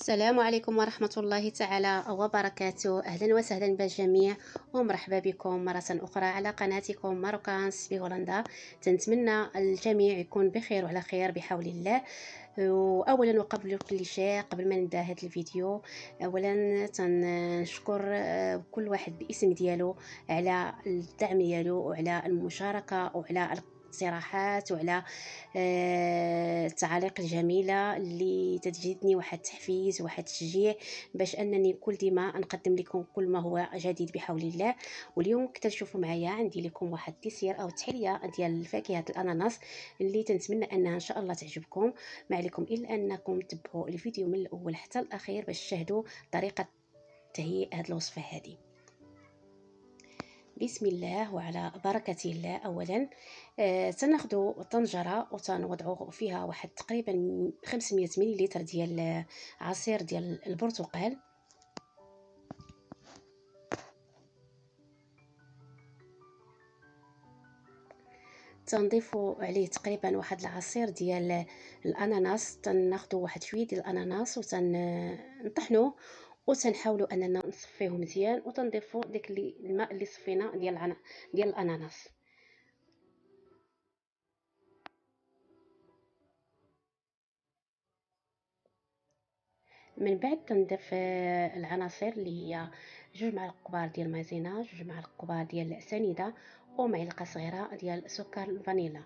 السلام عليكم ورحمة الله تعالى وبركاته. أهلا وسهلا بالجميع ومرحبا بكم مرة أخرى على قناتكم ماروكانس بهولندا. تنتمنى الجميع يكون بخير وعلى خير بحول الله. وأولا وقبل كل شيء، قبل ما نبدا هذا الفيديو، أولا تنشكر كل واحد باسم ديالو على الدعم ديالو وعلى المشاركة وعلى الاقتراحات وعلى التعاليق الجميله اللي تجدني واحد التحفيز وواحد التشجيع باش انني كل ديما نقدم لكم كل ما هو جديد بحول الله. واليوم كنت تشوفوا معايا عندي لكم واحد الديسير او تحليه ديال فاكهه الاناناس اللي تنتمنى انها ان شاء الله تعجبكم. ما عليكم الا انكم تتبعوا الفيديو من الاول حتى الاخير باش تشاهدوا طريقه تهيئ هذه الوصفه هذه. بسم الله وعلى بركة الله. أولا تناخدو طنجرة وتنوضعو فيها واحد تقريبا 500 مليلتر ديال عصير ديال البرتقال. تنضيفو عليه تقريبا واحد العصير ديال الاناناس. تناخدو واحد شويه ديال الاناناس وتنطحنوه وتنحاولوا اننا نصفيه مزيان وتنضيفو داك الماء اللي صفينا ديال الاناناس. من بعد تنضيف العناصر اللي هي 2 معالق كبار ديال مايزينا، 2 معالق كبار ديال سنيده، ومعلقه صغيره ديال سكر الفانيلا.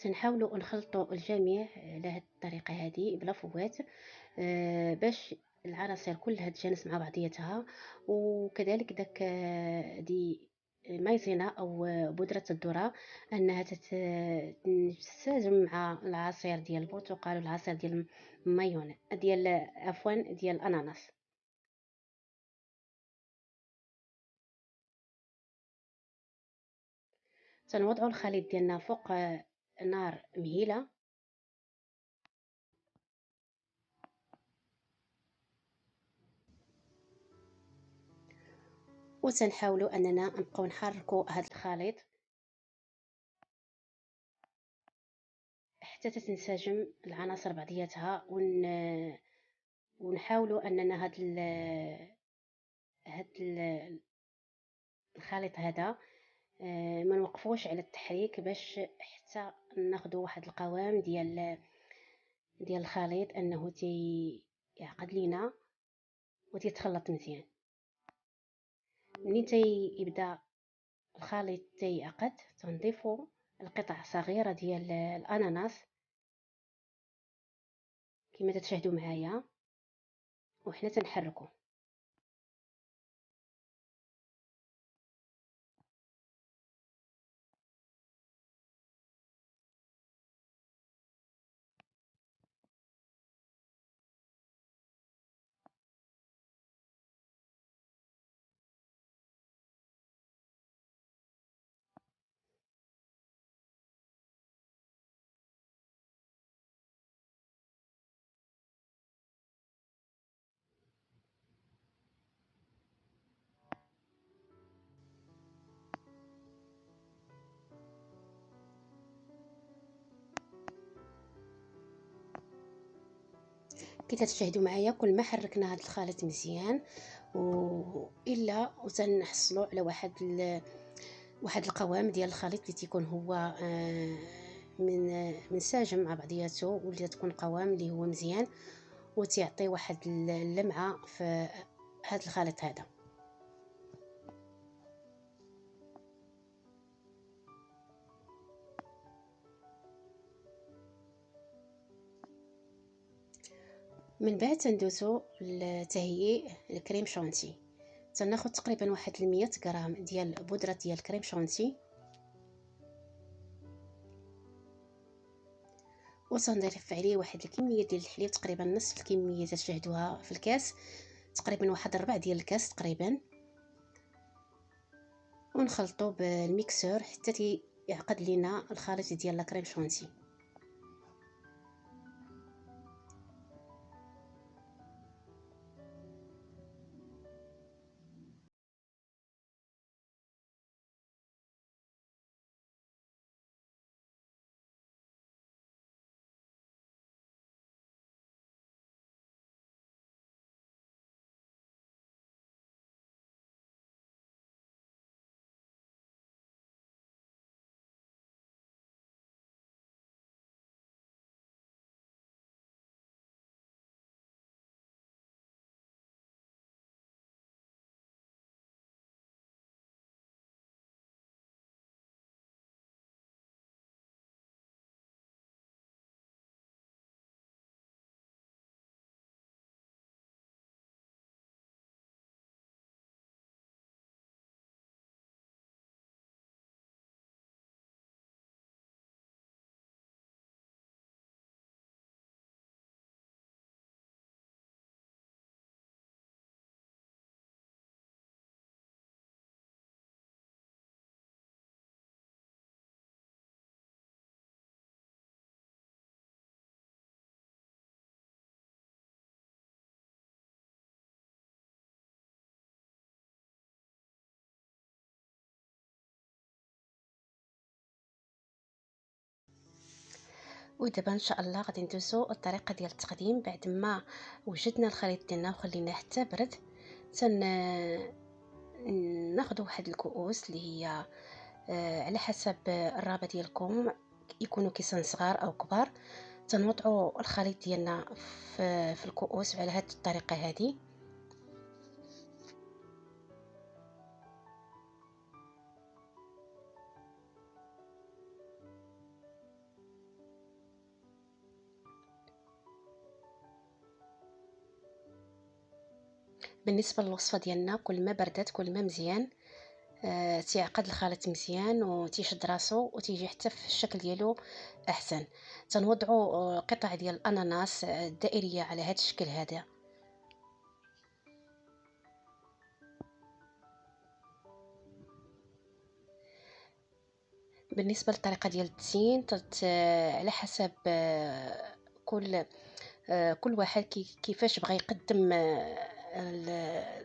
سنحاولوا نخلطوا الجميع على هذه الطريقه هذه بلا فوات، باش العناصر كلها تجانس مع بعضياتها. وكذلك داك دي مايزينا او بودره الذره انها تنسجم مع العصير ديال البرتقال والعصير ديال المايون ديال عفوا ديال الاناناس. تنوضعوا الخليط ديالنا فوق نار مهيله، وتنحاولوا اننا نبقاو نحركوا هذا الخليط حتى تتنسجم العناصر بعضياتها ونحاولوا اننا الخليط هذا ما نوقفوش على التحريك باش حتى ناخذوا واحد القوام ديال الخليط انه يعقد لينا وتيتخلط مزيان. منين يبدا الخليط تيعقد تنضيفوا القطع صغيره ديال الاناناس كما تشاهدوا معايا وحنا تنحركوا. كي تشاهدوا معايا كل ما حركنا هذا الخليط مزيان والا وتنحصلوا على واحد القوام ديال الخليط اللي تيكون هو من ساجم مع بعضياته، واللي تكون قوام اللي هو مزيان وتعطي واحد اللمعه في هذا الخليط هذا. من بعد تندوزو لتهيئ الكريم شانتي. تناخذ تقريبا واحد 100 غرام ديال بودره ديال الكريم شانتي وتنضيف عليه واحد الكميه ديال الحليب تقريبا نصف الكميه تشاهدوها في الكاس، تقريبا واحد 4 ديال الكاس تقريبا، ونخلطو بالميكسور حتى يعقد لينا الخليط ديال لا كريم شانتي. ودابا ان شاء الله غادي ندوزو الطريقه ديال التقديم. بعد ما وجدنا الخليط ديالنا وخليناه حتى برد، تن ناخذ واحد الكؤوس اللي هي على حسب الرغبه ديالكم، يكونوا كيسان صغار او كبار. تنوضعوا الخليط ديالنا في الكؤوس على هذه الطريقه هذه. بالنسبه للوصفه ديالنا، كل ما بردت كل ما مزيان تيعقد الخليط مزيان وتيشد راسو وتيجي حتى في الشكل ديالو احسن. تنوضعوا قطع ديال الاناناس دائريه على هذا الشكل هذا. بالنسبه للطريقه ديال التزيين على حسب كل كل واحد كيفاش بغى يقدم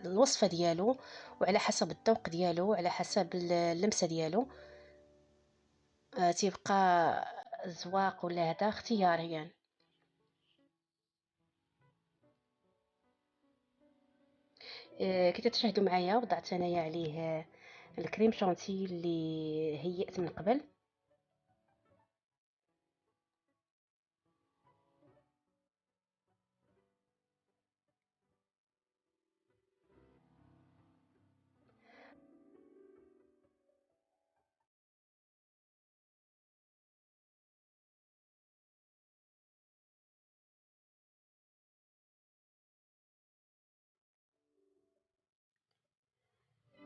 الوصفه ديالو، وعلى حسب الذوق ديالو وعلى حسب اللمسه ديالو. تيبقى الزواق ولا هذا اختياري يعني. كي تشاهدوا معايا وضعت انايا عليه الكريم شانتي اللي هيئت من قبل.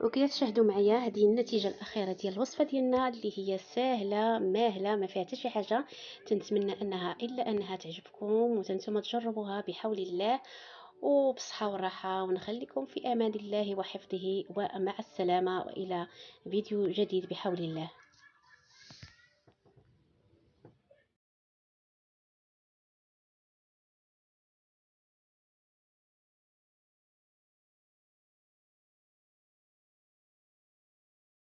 وكي تشاهدوا معايا هذه النتيجه الاخيره ديال الوصفه ديالنا، اللي هي سهله ماهله ما فيها حتى شي حاجه. تنتمنى انها تعجبكم وتنتم تجربوها بحول الله وبصحه والراحه، ونخليكم في امان الله وحفظه، ومع السلامه والى فيديو جديد بحول الله.